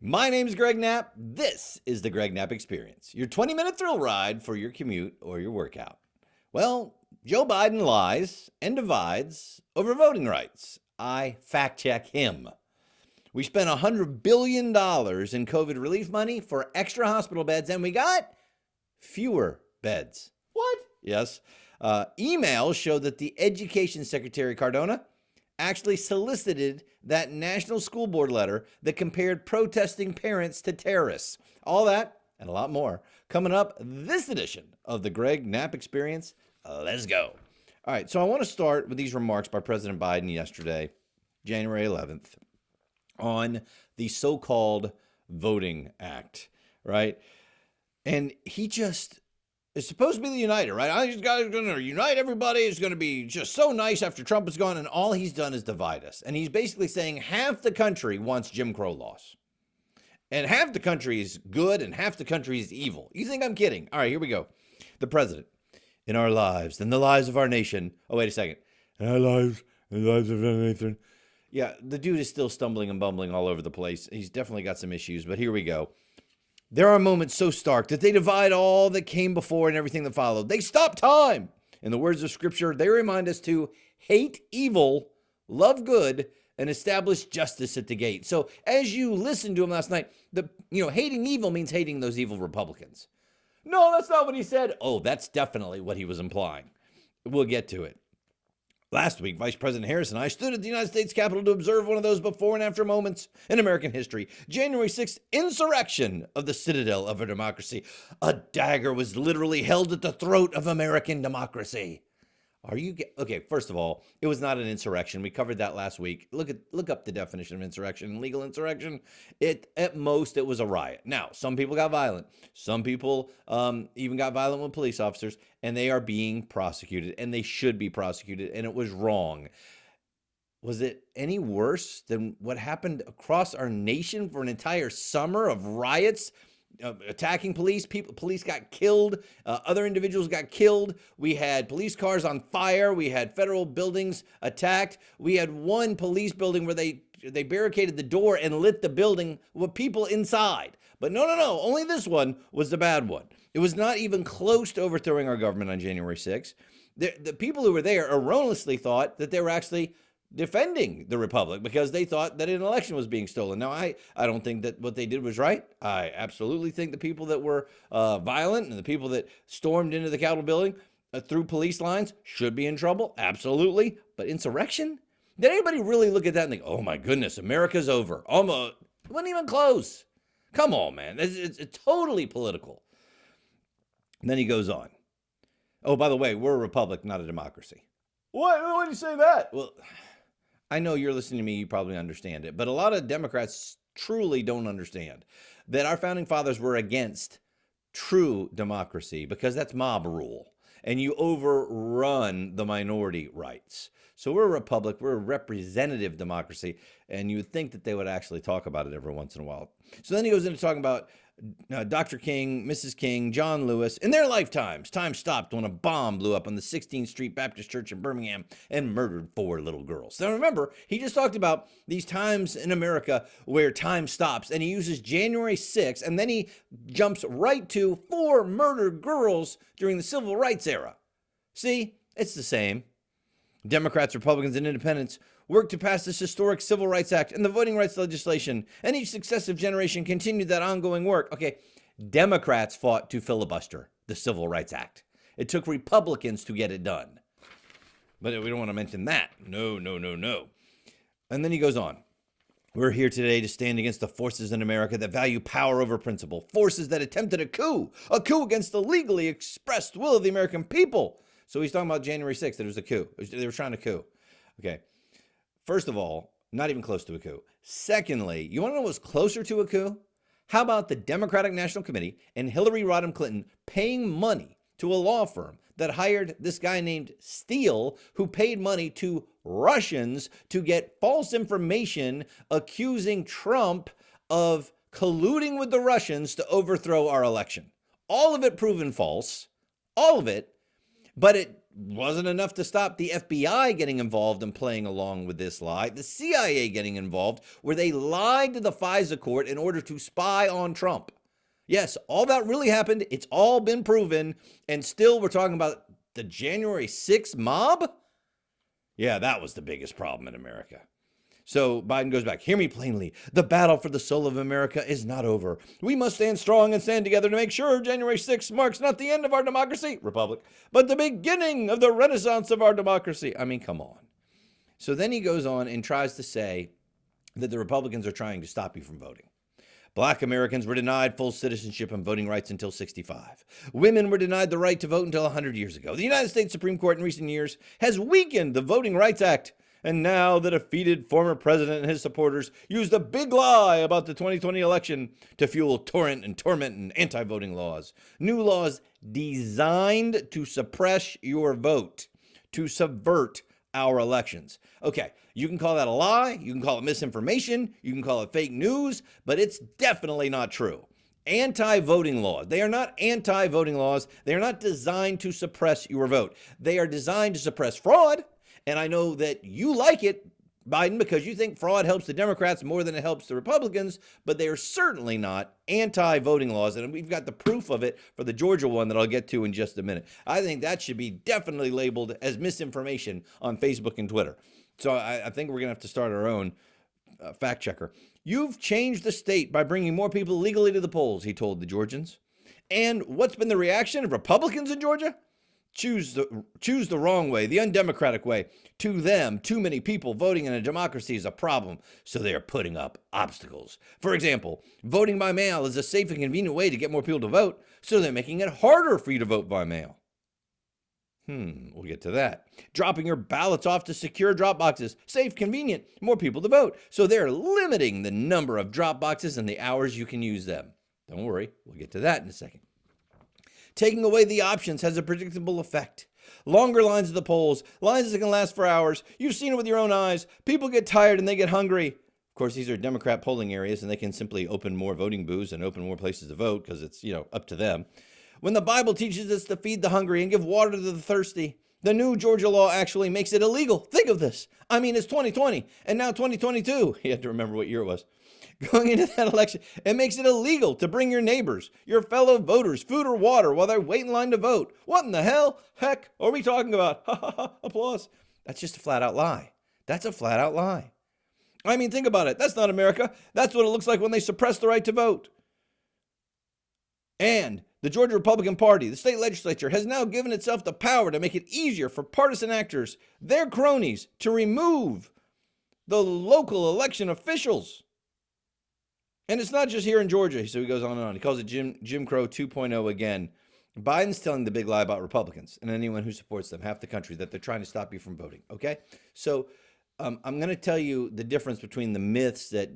My name's Greg Knapp. This is the Greg Knapp Experience, your 20-minute thrill ride for your commute or your workout. Well, Joe Biden lies and divides over voting rights. I fact-check him. We spent $100 billion in COVID relief money for extra hospital beds, and we got fewer beds. What? Yes. Emails show that the Education Secretary Cardona actually solicited that National School Board letter that compared protesting parents to terrorists. All that and a lot more coming up this edition of the Greg Knapp Experience. Let's go. All right, so I want to start with these remarks by President Biden yesterday, January 11th, on the so-called Voting Act, right? And he just is supposed to be the uniter, right? These guys are going to unite everybody. It's going to be just so nice after Trump is gone. And all he's done is divide us. And he's basically saying half the country wants Jim Crow laws. And half the country is good and half the country is evil. You think I'm kidding? All right, here we go. The president, in our lives and the lives of our nation. Oh, wait a second. In our lives and the lives of our nation. Yeah, the dude is still stumbling and bumbling all over the place. He's definitely got some issues, but here we go. There are moments so stark that they divide all that came before and everything that followed. They stop time. In the words of Scripture, they remind us to hate evil, love good, and establish justice at the gate. So as you listened to him last night, hating evil means hating those evil Republicans. No, that's not what he said. Oh, that's definitely what he was implying. We'll get to it. Last week, Vice President Harris and I stood at the United States Capitol to observe one of those before and after moments in American history. January 6th, insurrection of the citadel of our democracy. A dagger was literally held at the throat of American democracy. Okay, first of all, it was not an insurrection. We covered that last week. Look up the definition of insurrection. Legal insurrection. At most, it was a riot. Now, some people got violent. Some people even got violent with police officers, and they are being prosecuted, and they should be prosecuted, and it was wrong. Was it any worse than what happened across our nation for an entire summer of riots? Attacking police, police got killed, other individuals got killed. We had police cars on fire. We had federal buildings attacked. We had one police building where they barricaded the door and lit the building with people inside. But no, only this one was the bad one. It was not even close to overthrowing our government on January 6th. The people who were there erroneously thought that they were actually defending the republic because they thought that an election was being stolen. Now, I don't think that what they did was right. I absolutely think the people that were violent and the people that stormed into the Capitol building through police lines should be in trouble. Absolutely. But insurrection? Did anybody really look at that and think, oh my goodness, America's over? Almost. It wasn't even close. Come on, man. It's totally political. And then he goes on. Oh, by the way, we're a republic, not a democracy. What? Why do you say that? Well, I know you're listening to me, you probably understand it, but a lot of Democrats truly don't understand that our founding fathers were against true democracy because that's mob rule and you overrun the minority rights. So we're a republic, we're a representative democracy, and you would think that they would actually talk about it every once in a while. So then he goes into talking about Dr. King, Mrs. King, John Lewis. In their lifetimes, time stopped when a bomb blew up on the 16th Street Baptist Church in Birmingham and murdered 4 little girls. Now remember, he just talked about these times in America where time stops, and he uses January 6th, and then he jumps right to 4 murdered girls during the Civil Rights era. See, it's the same. Democrats, Republicans, and Independents worked to pass this historic Civil Rights Act and the voting rights legislation, and each successive generation continued that ongoing work. Okay, Democrats fought to filibuster the Civil Rights Act. It took Republicans to get it done. But we don't want to mention that. No. And then he goes on. We're here today to stand against the forces in America that value power over principle, forces that attempted a coup against the legally expressed will of the American people. So he's talking about January 6th, that it was a coup. They were trying to coup. Okay. First of all, not even close to a coup. Secondly, you want to know what's closer to a coup? How about the Democratic National Committee and Hillary Rodham Clinton paying money to a law firm that hired this guy named Steele, who paid money to Russians to get false information accusing Trump of colluding with the Russians to overthrow our election. All of it proven false. All of it. But it wasn't enough to stop the FBI getting involved and playing along with this lie. The CIA getting involved, where they lied to the FISA court in order to spy on Trump. Yes, all that really happened. It's all been proven. And still, we're talking about the January 6th mob? Yeah, that was the biggest problem in America. So Biden goes back, hear me plainly. The battle for the soul of America is not over. We must stand strong and stand together to make sure January 6th marks not the end of our democracy, Republic, but the beginning of the renaissance of our democracy. I mean, come on. So then he goes on and tries to say that the Republicans are trying to stop you from voting. Black Americans were denied full citizenship and voting rights until 65. Women were denied the right to vote until 100 years ago. The United States Supreme Court in recent years has weakened the Voting Rights Act. And now the defeated former president and his supporters use the big lie about the 2020 election to fuel torrent and anti-voting laws. New laws designed to suppress your vote, to subvert our elections. Okay, you can call that a lie, you can call it misinformation, you can call it fake news, but it's definitely not true. Anti-voting laws. They are not anti-voting laws. They are not designed to suppress your vote. They are designed to suppress fraud. And I know that you like it, Biden, because you think fraud helps the Democrats more than it helps the Republicans, but they are certainly not anti-voting laws. And we've got the proof of it for the Georgia one that I'll get to in just a minute. I think that should be definitely labeled as misinformation on Facebook and Twitter. So I think we're going to have to start our own fact checker. You've changed the state by bringing more people legally to the polls, he told the Georgians. And what's been the reaction of Republicans in Georgia? Choose the wrong way, the undemocratic way. To them, too many people voting in a democracy is a problem, so they are putting up obstacles. For example, voting by mail is a safe and convenient way to get more people to vote, so they're making it harder for you to vote by mail. We'll get to that. Dropping your ballots off to secure drop boxes, safe, convenient, more people to vote, so they're limiting the number of drop boxes and the hours you can use them. Don't worry, we'll get to that in a second. Taking away the options has a predictable effect. Longer lines at the polls, lines that can last for hours. You've seen it with your own eyes. People get tired and they get hungry. Of course, these are Democrat polling areas and they can simply open more voting booths and open more places to vote because it's, up to them. When the Bible teaches us to feed the hungry and give water to the thirsty, the new Georgia law actually makes it illegal. Think of this. I mean, it's 2020 and now 2022. You have to remember what year it was. Going into that election, it makes it illegal to bring your neighbors, your fellow voters, food or water while they wait in line to vote. What in the heck are we talking about? Ha ha ha, applause. That's just a flat out lie. That's a flat out lie. I mean, think about it. That's not America. That's what it looks like when they suppress the right to vote. And the Georgia Republican Party, the state legislature, has now given itself the power to make it easier for partisan actors, their cronies, to remove the local election officials. And it's not just here in Georgia, so he goes on and on. He calls it Jim Crow 2.0 again. Biden's telling the big lie about Republicans and anyone who supports them, half the country, that they're trying to stop you from voting, okay? So I'm going to tell you the difference between the myths that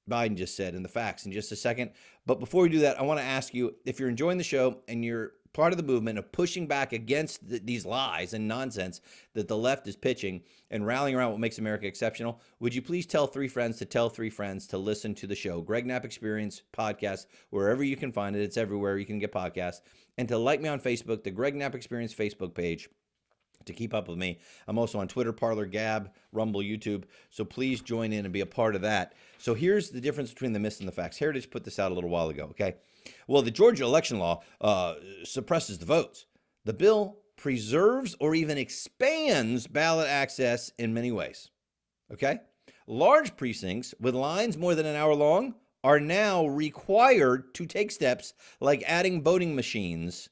Biden just said and the facts in just a second. But before we do that, I want to ask you, if you're enjoying the show and you're part of the movement of pushing back against these lies and nonsense that the left is pitching and rallying around what makes America exceptional, would you please tell 3 friends to tell 3 friends to listen to the show, Greg Knapp Experience podcast, wherever you can find it. It's everywhere you can get podcasts. And to like me on Facebook, the Greg Knapp Experience Facebook page, to keep up with me. I'm also on Twitter, Parler, Gab, Rumble, YouTube. So please join in and be a part of that. So here's the difference between the myths and the facts. Heritage put this out a little while ago, okay? Well, the Georgia election law suppresses the votes. The bill preserves or even expands ballot access in many ways, okay? Large precincts with lines more than an hour long are now required to take steps like adding voting machines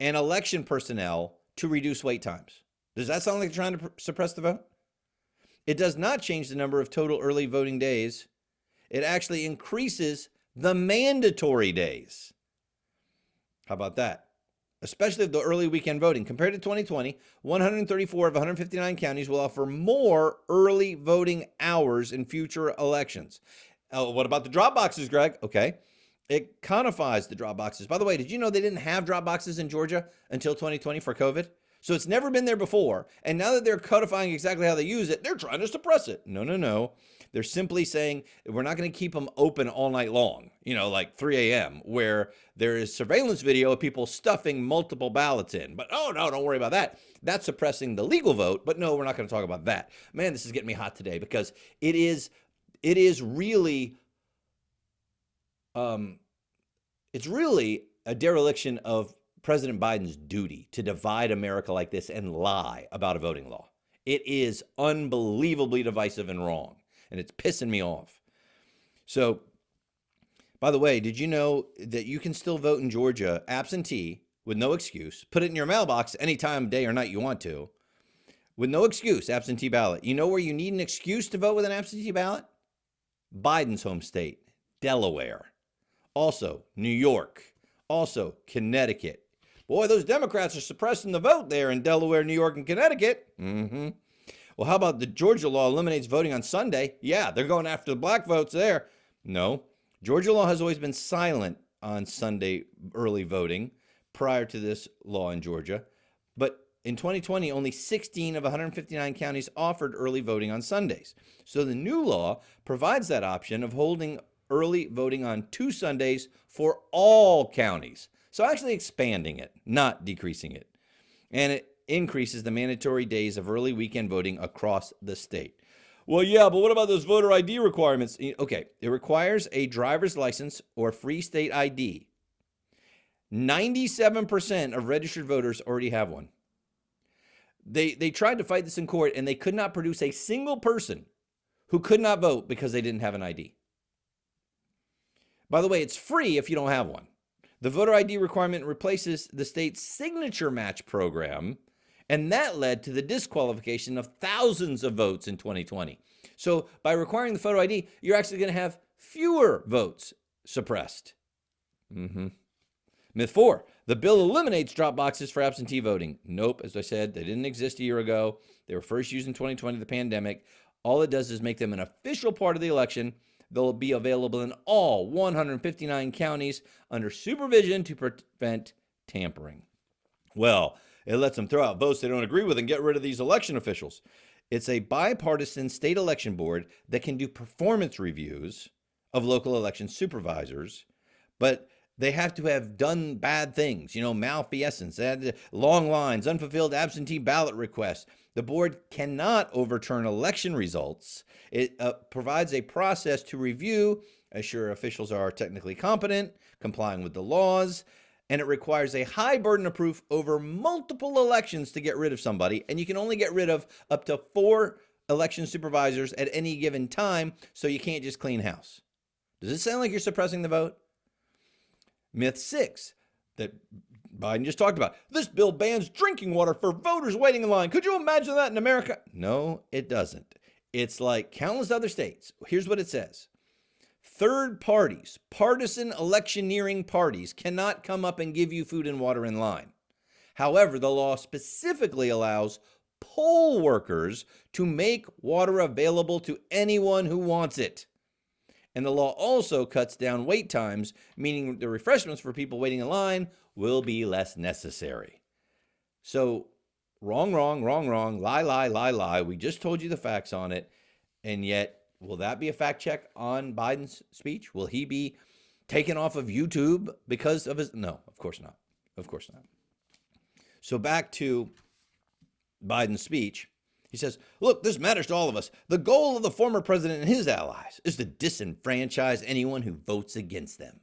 and election personnel to reduce wait times. Does that sound like they're trying to suppress the vote? It does not change the number of total early voting days. It actually increases the mandatory days. How about that? Especially the early weekend voting. Compared to 2020, 134 of 159 counties will offer more early voting hours in future elections. What about the drop boxes, Greg? Okay. It codifies the drop boxes. By the way, did you know they didn't have drop boxes in Georgia until 2020 for COVID? So it's never been there before. And now that they're codifying exactly how they use it, they're trying to suppress it. No. They're simply saying we're not going to keep them open all night long. like 3 a.m., where there is surveillance video of people stuffing multiple ballots in. But oh no, don't worry about that. That's suppressing the legal vote. But no, we're not going to talk about that. Man, this is getting me hot today because it is really it's really a dereliction of President Biden's duty to divide America like this and lie about a voting law. It is unbelievably divisive and wrong, and it's pissing me off. So, by the way, did you know that you can still vote in Georgia absentee with no excuse? Put it in your mailbox anytime, day or night you want to. With no excuse, absentee ballot. You know where you need an excuse to vote with an absentee ballot? Biden's home state, Delaware. Also, New York. Also, Connecticut. Boy, those Democrats are suppressing the vote there in Delaware, New York, and Connecticut. Well, how about the Georgia law eliminates voting on Sunday? Yeah, they're going after the black votes there. No. Georgia law has always been silent on Sunday early voting prior to this law in Georgia. But in 2020, only 16 of 159 counties offered early voting on Sundays. So the new law provides that option of holding early voting on 2 Sundays for all counties. So actually expanding it, not decreasing it. And it increases the mandatory days of early weekend voting across the state. Well, yeah, but what about those voter ID requirements? Okay, it requires a driver's license or free state ID. 97% of registered voters already have one. They tried to fight this in court, and they could not produce a single person who could not vote because they didn't have an ID. By the way, it's free if you don't have one. The voter ID requirement replaces the state's signature match program, and that led to the disqualification of thousands of votes in 2020. So by requiring the photo ID, you're actually going to have fewer votes suppressed. Myth 4, the bill eliminates drop boxes for absentee voting. Nope, as I said, they didn't exist a year ago. They were first used in 2020, the pandemic. All it does is make them an official part of the election. They'll be available in all 159 counties under supervision to prevent tampering. Well, it lets them throw out votes they don't agree with and get rid of these election officials. It's a bipartisan state election board that can do performance reviews of local election supervisors, but they have to have done bad things, malfeasance, they had long lines, unfulfilled absentee ballot requests. The board cannot overturn election results. It provides a process to review, assure officials are technically competent, complying with the laws, and it requires a high burden of proof over multiple elections to get rid of somebody, and you can only get rid of up to 4 election supervisors at any given time, so you can't just clean house. Does it sound like you're suppressing the vote? Myth 6, that Biden just talked about. This bill bans drinking water for voters waiting in line. Could you imagine that in America? No, it doesn't. It's like countless other states. Here's what it says. Third parties, partisan electioneering parties, cannot come up and give you food and water in line. However, the law specifically allows poll workers to make water available to anyone who wants it. And the law also cuts down wait times, meaning the refreshments for people waiting in line will be less necessary. So wrong, lie. We just told you the facts on it. And yet, will that be a fact check on Biden's speech? Will he be taken off of YouTube because of his? No, of course not. Of course not. So back to Biden's speech. He says, look, this matters to all of us. The goal of the former president and his allies is to disenfranchise anyone who votes against them.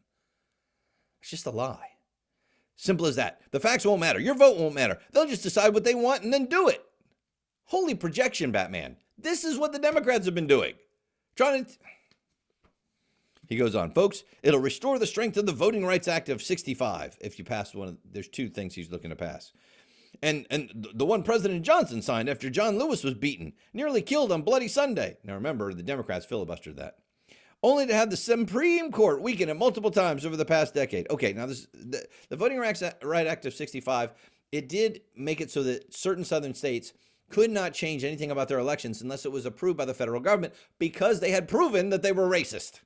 It's just a lie. Simple as that. The facts won't matter. Your vote won't matter. They'll just decide what they want and then do it. Holy projection, Batman. This is what the Democrats have been doing. He goes on, folks, it'll restore the strength of the Voting Rights Act of 65 if you pass one. There's 2 things he's looking to pass. And the one President Johnson signed after John Lewis was beaten, nearly killed on Bloody Sunday. Now remember, the Democrats filibustered that. Only to have the Supreme Court weaken it multiple times over the past decade. Okay, now the Voting Rights Act of 65, it did make it so that certain southern states could not change anything about their elections unless it was approved by the federal government because they had proven that they were racist.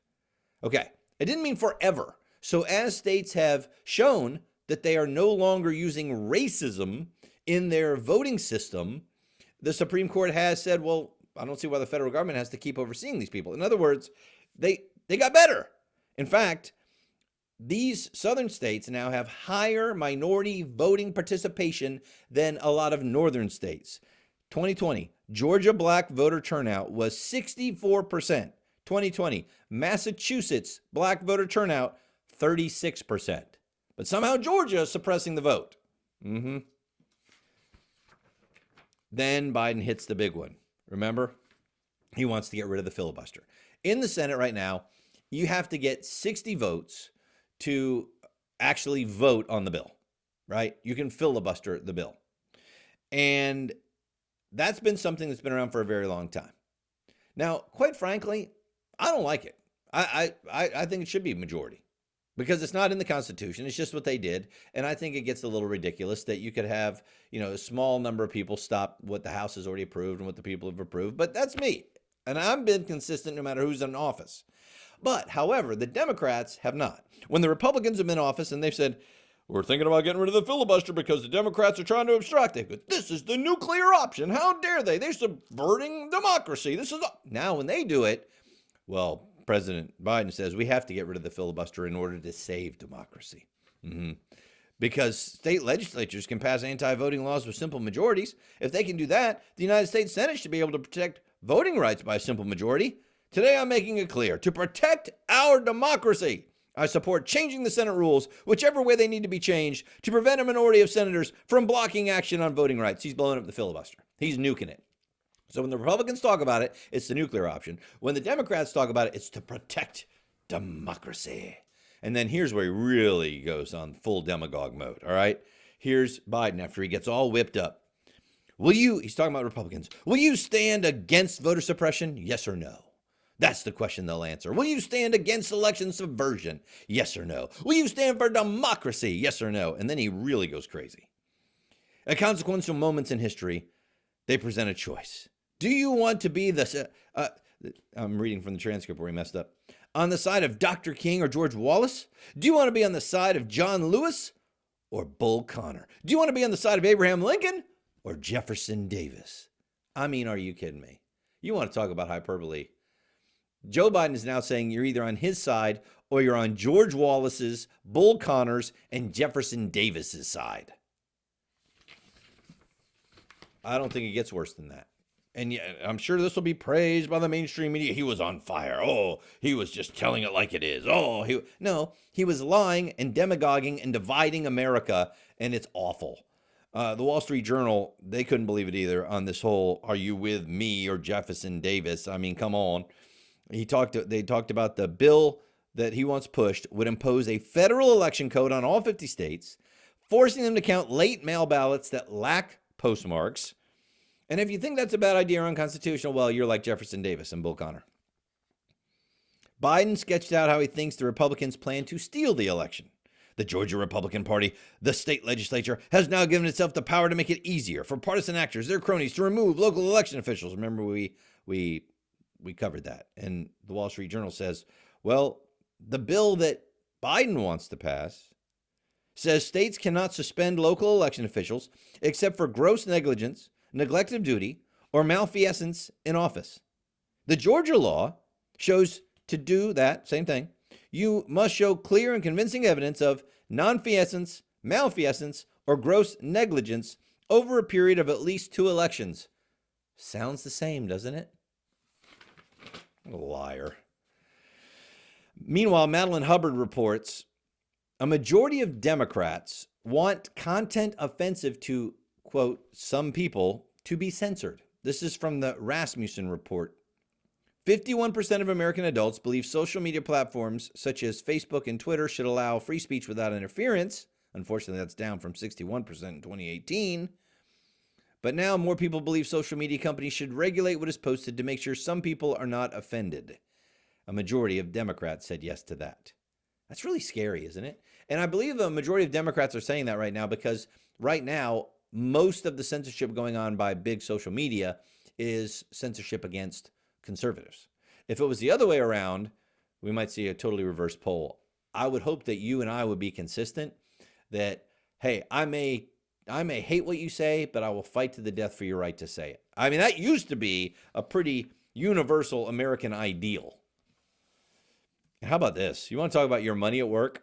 Okay, it didn't mean forever. So as states have shown that they are no longer using racism in their voting system, the Supreme Court has said, well, I don't see why the federal government has to keep overseeing these people. In other words, they got better. In fact, these southern states now have higher minority voting participation than a lot of northern states. 2020, Georgia black voter turnout was 64%. 2020, Massachusetts black voter turnout, 36%. But somehow Georgia is suppressing the vote. Then Biden hits the big one. Remember? He wants to get rid of the filibuster. In the Senate right now, you have to get 60 votes to actually vote on the bill, right? You can filibuster the bill. And that's been something that's been around for a very long time. Now, quite frankly, I don't like it. I think it should be a majority because it's not in the Constitution. It's just what they did. And I think it gets a little ridiculous that you could have, a small number of people stop what the House has already approved and what the people have approved. But that's me. And I've been consistent no matter who's in office. But, however, the Democrats have not. When the Republicans have been in office and they've said, we're thinking about getting rid of the filibuster because the Democrats are trying to obstruct it. But this is the nuclear option. How dare they? They're subverting democracy. Now when they do it, well, President Biden says we have to get rid of the filibuster in order to save democracy. Because state legislatures can pass anti-voting laws with simple majorities. If they can do that, the United States Senate should be able to protect voting rights by a simple majority. Today I'm making it clear, to protect our democracy, I support changing the Senate rules, whichever way they need to be changed, to prevent a minority of senators from blocking action on voting rights. He's blowing up the filibuster. He's nuking it. So when the Republicans talk about it, it's the nuclear option. When the Democrats talk about it, it's to protect democracy. And then here's where he really goes on full demagogue mode, all right? Here's Biden after he gets all whipped up. He's talking about Republicans, will you stand against voter suppression? Yes or no? That's the question they'll answer. Will you stand against election subversion? Yes or no? Will you stand for democracy? Yes or no? And then he really goes crazy. At consequential moments in history, they present a choice. Do you want to be I'm reading from the transcript where he messed up. On the side of Dr. King or George Wallace? Do you want to be on the side of John Lewis or Bull Connor? Do you want to be on the side of Abraham Lincoln or Jefferson Davis? I mean, are you kidding me? You want to talk about hyperbole? Joe Biden is now saying you're either on his side or you're on George Wallace's, Bull Connor's, and Jefferson Davis's side. I don't think it gets worse than that. And yet, I'm sure this will be praised by the mainstream media. He was on fire. Oh, he was just telling it like it is. No, he was lying and demagoguing and dividing America, and it's awful. The Wall Street Journal, they couldn't believe it either on this whole, are you with me or Jefferson Davis? I mean, come on. They talked about the bill that he wants pushed would impose a federal election code on all 50 states, forcing them to count late mail ballots that lack postmarks. And if you think that's a bad idea or unconstitutional, well, you're like Jefferson Davis and Bull Connor. Biden sketched out how he thinks the Republicans plan to steal the election. The Georgia Republican Party, the state legislature, has now given itself the power to make it easier for partisan actors, their cronies, to remove local election officials. Remember, we covered that. And the Wall Street Journal says, well, the bill that Biden wants to pass says states cannot suspend local election officials except for gross negligence, neglect of duty, or malfeasance in office. The Georgia law shows to do that same thing. You must show clear and convincing evidence of nonfeasance, malfeasance, or gross negligence over a period of at least 2 elections. Sounds the same, doesn't it? Liar. Meanwhile, Madeline Hubbard reports a majority of Democrats want content offensive to, quote, some people to be censored. This is from the Rasmussen report. 51% of American adults believe social media platforms such as Facebook and Twitter should allow free speech without interference. Unfortunately, that's down from 61% in 2018. But now more people believe social media companies should regulate what is posted to make sure some people are not offended. A majority of Democrats said yes to that. That's really scary, isn't it? And I believe a majority of Democrats are saying that right now because right now, most of the censorship going on by big social media is censorship against conservatives. If it was the other way around, we might see a totally reversed poll. I would hope that you and I would be consistent that, hey, I may hate what you say, but I will fight to the death for your right to say it. I mean, that used to be a pretty universal American ideal. How about this? You want to talk about your money at work?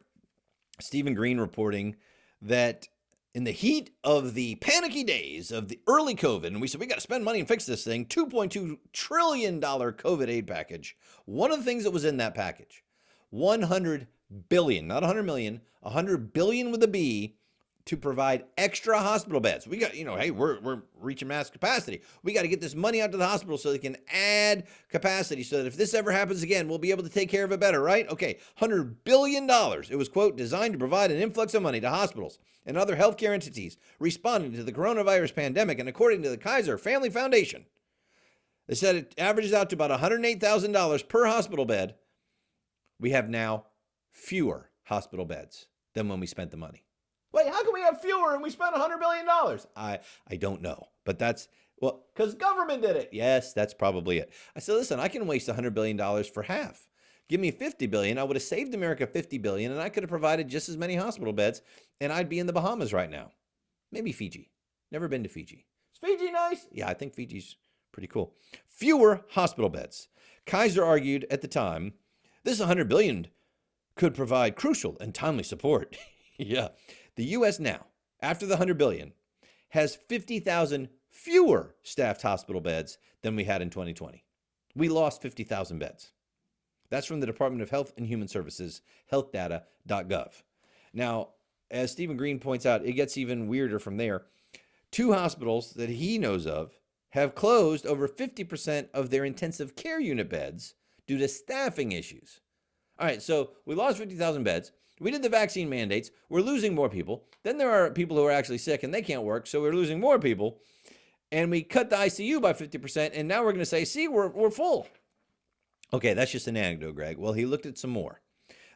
Stephen Green reporting that in the heat of the panicky days of the early COVID, and we said, we got to spend money and fix this thing, $2.2 trillion COVID aid package. One of the things that was in that package, 100 billion, not 100 million, 100 billion with a B, to provide extra hospital beds. We got, hey, we're reaching mass capacity. We got to get this money out to the hospital so they can add capacity so that if this ever happens again, we'll be able to take care of it better, right? Okay, $100 billion. It was, quote, designed to provide an influx of money to hospitals and other healthcare entities responding to the coronavirus pandemic. And according to the Kaiser Family Foundation, they said it averages out to about $108,000 per hospital bed. We have now fewer hospital beds than when we spent the money. Wait, how can we have fewer and we spent $100 billion? I don't know, but that's, well, because government did it. Yes, that's probably it. I said, listen, I can waste $100 billion for half. Give me $50 billion. I would have saved America $50 billion, and I could have provided just as many hospital beds, and I'd be in the Bahamas right now. Maybe Fiji. Never been to Fiji. Is Fiji nice? Yeah, I think Fiji's pretty cool. Fewer hospital beds. Kaiser argued at the time, this $100 billion could provide crucial and timely support. Yeah. The U.S. now, after the $100 billion, has 50,000 fewer staffed hospital beds than we had in 2020. We lost 50,000 beds. That's from the Department of Health and Human Services, healthdata.gov. Now, as Stephen Green points out, it gets even weirder from there. 2 hospitals that he knows of have closed over 50% of their intensive care unit beds due to staffing issues. All right, so we lost 50,000 beds. We did the vaccine mandates. We're losing more people. Then there are people who are actually sick and they can't work, so we're losing more people. And we cut the ICU by 50%, and now we're going to say, see, we're full. Okay, that's just an anecdote, Greg. Well, he looked at some more.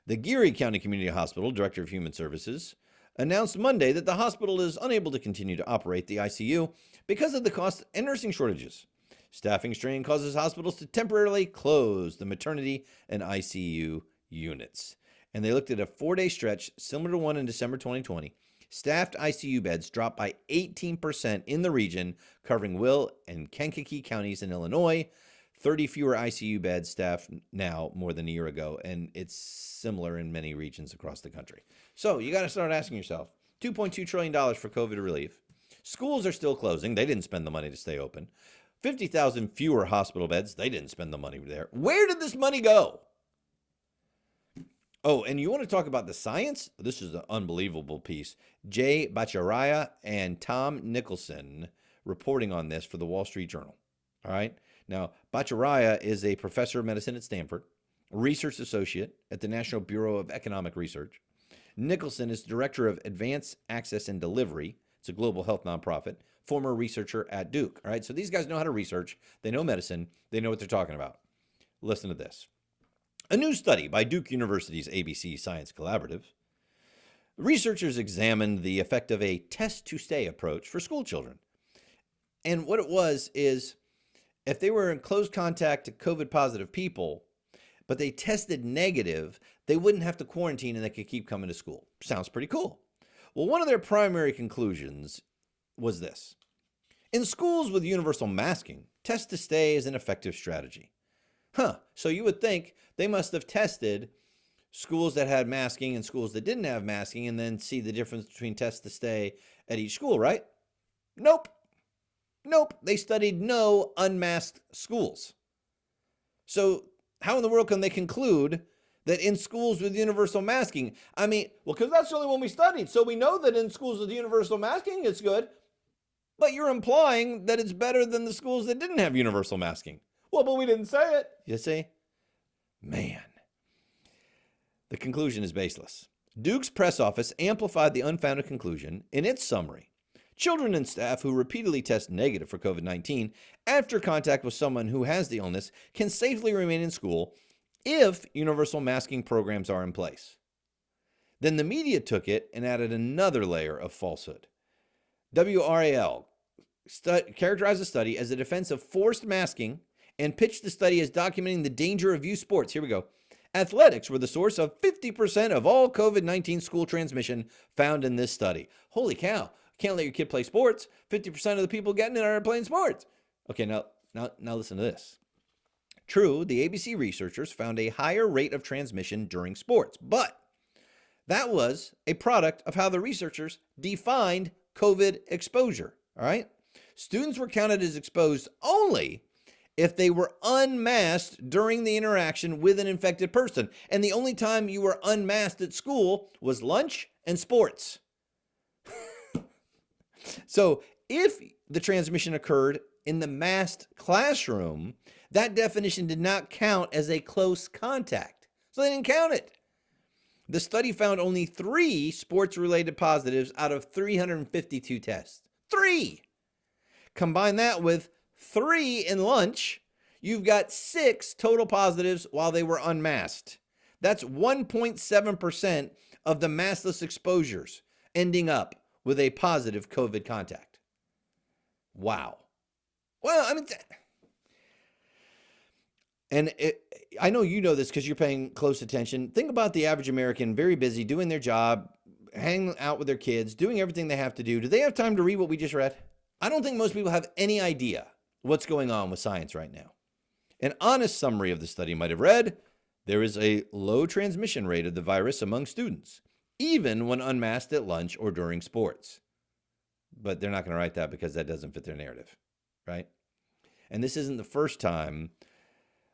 The Geary County Community Hospital Director of Human Services announced Monday that the hospital is unable to continue to operate the ICU because of the cost and nursing shortages. Staffing strain causes hospitals to temporarily close the maternity and ICU units. And they looked at a 4-day stretch similar to one in December 2020. Staffed ICU beds dropped by 18% in the region, covering Will and Kankakee counties in Illinois. 30 fewer ICU beds staffed now more than a year ago, and it's similar in many regions across the country. So you got to start asking yourself, $2.2 trillion for COVID relief. Schools are still closing. They didn't spend the money to stay open. 50,000 fewer hospital beds. They didn't spend the money there. Where did this money go? Oh, and you want to talk about the science? This is an unbelievable piece. Jay Bhattacharya and Tom Nicholson reporting on this for the Wall Street Journal. All right. Now, Bhattacharya is a professor of medicine at Stanford, research associate at the National Bureau of Economic Research. Nicholson is director of Advanced Access and Delivery. It's a global health nonprofit, former researcher at Duke. All right. So these guys know how to research. They know medicine. They know what they're talking about. Listen to this. A new study by Duke University's ABC Science Collaborative. Researchers examined the effect of a test-to-stay approach for school children. And what it was is, if they were in close contact to COVID-positive people, but they tested negative, they wouldn't have to quarantine and they could keep coming to school. Sounds pretty cool. Well, one of their primary conclusions was this. In schools with universal masking, test-to-stay is an effective strategy. So you would think they must have tested schools that had masking and schools that didn't have masking and then see the difference between test to stay at each school, right? Nope. They studied no unmasked schools. So how in the world can they conclude that in schools with universal masking? I mean, well, because that's the only one we studied. So we know that in schools with universal masking, it's good. But you're implying that it's better than the schools that didn't have universal masking. Well, but we didn't say it. You see? Man. The conclusion is baseless. Duke's press office amplified the unfounded conclusion in its summary. Children and staff who repeatedly test negative for COVID-19 after contact with someone who has the illness can safely remain in school if universal masking programs are in place. Then the media took it and added another layer of falsehood. WRAL characterized the study as a defense of forced masking and pitched the study as documenting the danger of youth sports. Here we go. Athletics were the source of 50% of all COVID-19 school transmission found in this study. Holy cow. Can't let your kid play sports. 50% of the people getting it are playing sports. Okay, now listen to this. True, the ABC researchers found a higher rate of transmission during sports, but That was a product of how the researchers defined COVID exposure. All right. Students were counted as exposed only if they were unmasked during the interaction with an infected person. And the only time you were unmasked at school was lunch and sports. So if the transmission occurred in the masked classroom, that definition did not count as a close contact. So they didn't count it. The study found only 3 sports-related positives out of 352 tests. 3! Combine that with 3 in lunch, you've got 6 total positives while they were unmasked. That's 1.7% of the maskless exposures ending up with a positive COVID contact. Wow. Well, I mean, I know you know this because you're paying close attention. Think about the average American, very busy, doing their job, hanging out with their kids, doing everything they have to do. Do they have time to read what we just read? I don't think most people have any idea what's going on with science right now. An honest summary of the study might have read, there is a low transmission rate of the virus among students, even when unmasked at lunch or during sports. But they're not going to write that because that doesn't fit their narrative, right? And this isn't the first time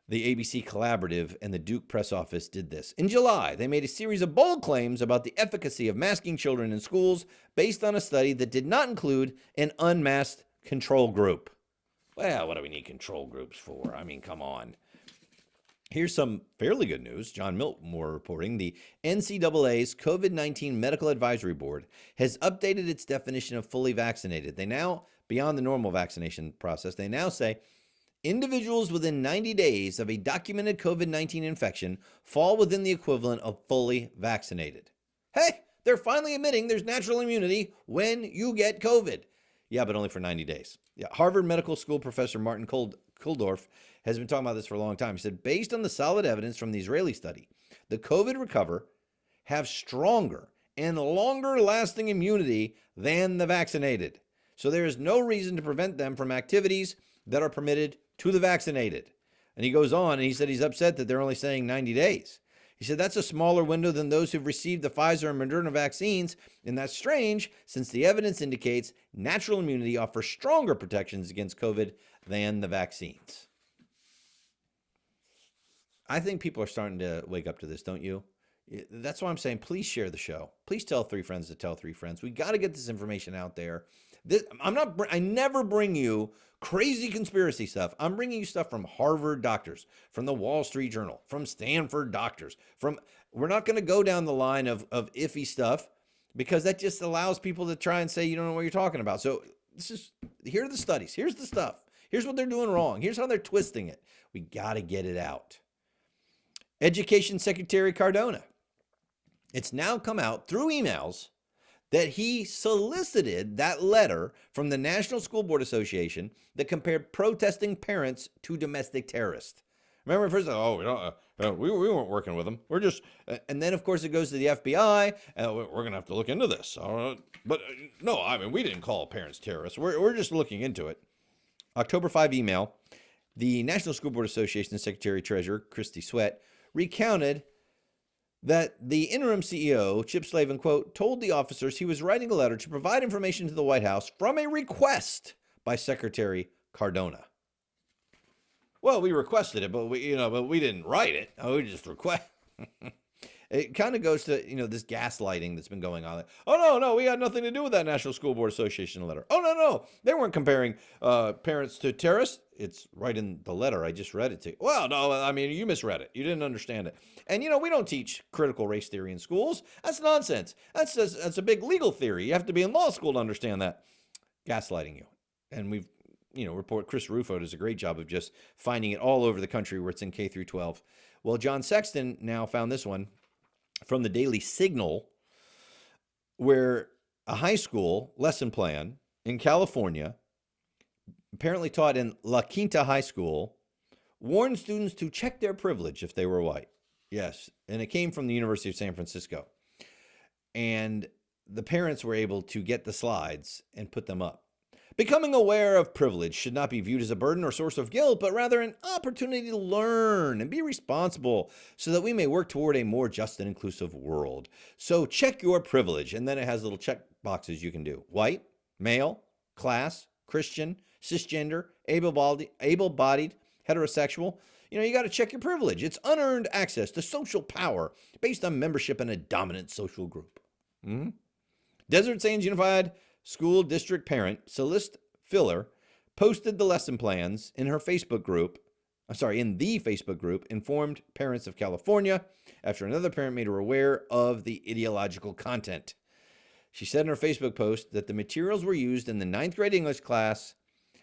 the ABC Collaborative and the Duke Press Office did this. In July, they made a series of bold claims about the efficacy of masking children in schools based on a study that did not include an unmasked control group. Well, what do we need control groups for? I mean, come on. Here's some fairly good news. John Miltmore reporting the NCAA's COVID-19 Medical Advisory Board has updated its definition of fully vaccinated. They now, beyond the normal vaccination process, they now say individuals within 90 days of a documented COVID-19 infection fall within the equivalent of fully vaccinated. Hey, they're finally admitting there's natural immunity when you get COVID. Yeah, but only for 90 days. Yeah, Harvard Medical School professor Martin Kulldorff has been talking about this for a long time. He said, based on the solid evidence from the Israeli study, the COVID recover have stronger and longer lasting immunity than the vaccinated. So there is no reason to prevent them from activities that are permitted to the vaccinated. And he goes on and he said he's upset that they're only saying 90 days. He said that's a smaller window than those who've received the Pfizer and Moderna vaccines, and that's strange since the evidence indicates natural immunity offers stronger protections against COVID than the vaccines. I think people are starting to wake up to this, don't you? That's why I'm saying please share the show. Please tell 3 friends to tell 3 friends. We got to get this information out there. I never bring you crazy conspiracy stuff. I'm bringing you stuff from Harvard doctors, from the Wall Street Journal, from Stanford doctors. We're not going to go down the line of iffy stuff because that just allows people to try and say you don't know what you're talking about. So here are the studies. Here's the stuff. Here's what they're doing wrong. Here's how they're twisting it. We got to get it out. Education Secretary Cardona. It's now come out through emails that he solicited that letter from the National School Board Association that compared protesting parents to domestic terrorists. Remember, first, we weren't working with them. We're just, and then of course it goes to the FBI, and we're going to have to look into this. But no, I mean, we didn't call parents terrorists. We're just looking into it. October 5 email, the National School Board Association Secretary Treasurer, Christy Sweat, recounted that the interim CEO, Chip Slavin, quote, told the officers he was writing a letter to provide information to the White House from a request by Secretary Cardona. Well, we requested it, but we didn't write it. We just request. It kind of goes to, this gaslighting that's been going on. Oh, no, we had nothing to do with that National School Board Association letter. Oh, no, they weren't comparing parents to terrorists. It's right in the letter. I just read it to you. Well, no, I mean, you misread it. You didn't understand it. And, we don't teach critical race theory in schools. That's nonsense. That's a big legal theory. You have to be in law school to understand that. Gaslighting you. And we've, Chris Rufo does a great job of just finding it all over the country where it's in K through 12. Well, John Sexton now found this one from the Daily Signal, where a high school lesson plan in California, apparently taught in La Quinta High School, warned students to check their privilege if they were white. Yes, and it came from the University of San Francisco. And the parents were able to get the slides and put them up. Becoming aware of privilege should not be viewed as a burden or source of guilt, but rather an opportunity to learn and be responsible so that we may work toward a more just and inclusive world. So check your privilege, and then it has little check boxes you can do. White, male, class, Christian, cisgender, able-bodied, heterosexual. You got to check your privilege. It's unearned access to social power based on membership in a dominant social group. Desert Sands Unified School District parent Celeste Filler posted the lesson plans in her Facebook group. In the Facebook group, informed parents of California after another parent made her aware of the ideological content. She said in her Facebook post that the materials were used in the 9th grade English class,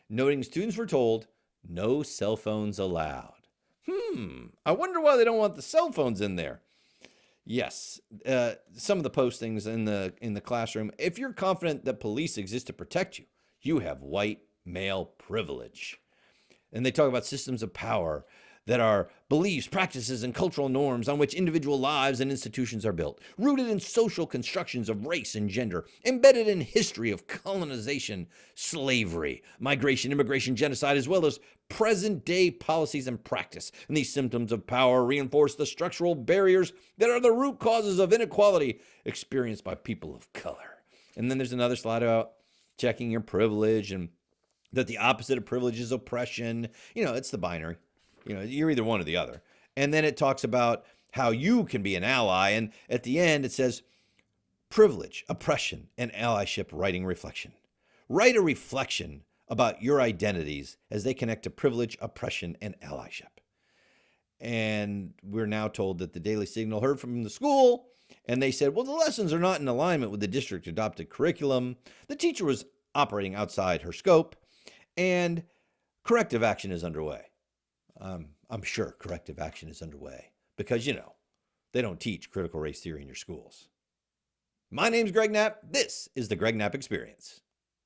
noting students were told no cell phones allowed. I wonder why they don't want the cell phones in there. Yes, some of the postings in the classroom. If you're confident that police exist to protect you, you have white male privilege. And they talk about systems of power that are beliefs, practices, and cultural norms on which individual lives and institutions are built, rooted in social constructions of race and gender, embedded in history of colonization, slavery, migration, immigration, genocide, as well as present-day policies and practice. And these systems of power reinforce the structural barriers that are the root causes of inequality experienced by people of color. And then there's another slide about checking your privilege and that the opposite of privilege is oppression. It's the binary. You're either one or the other. And then it talks about how you can be an ally. And at the end, it says privilege, oppression, and allyship writing reflection. Write a reflection about your identities as they connect to privilege, oppression, and allyship. And we're now told that the Daily Signal heard from the school, and they said, well, the lessons are not in alignment with the district adopted curriculum. The teacher was operating outside her scope, and corrective action is underway. I'm sure corrective action is underway because, they don't teach critical race theory in your schools. My name's Greg Knapp. This is the Greg Knapp Experience.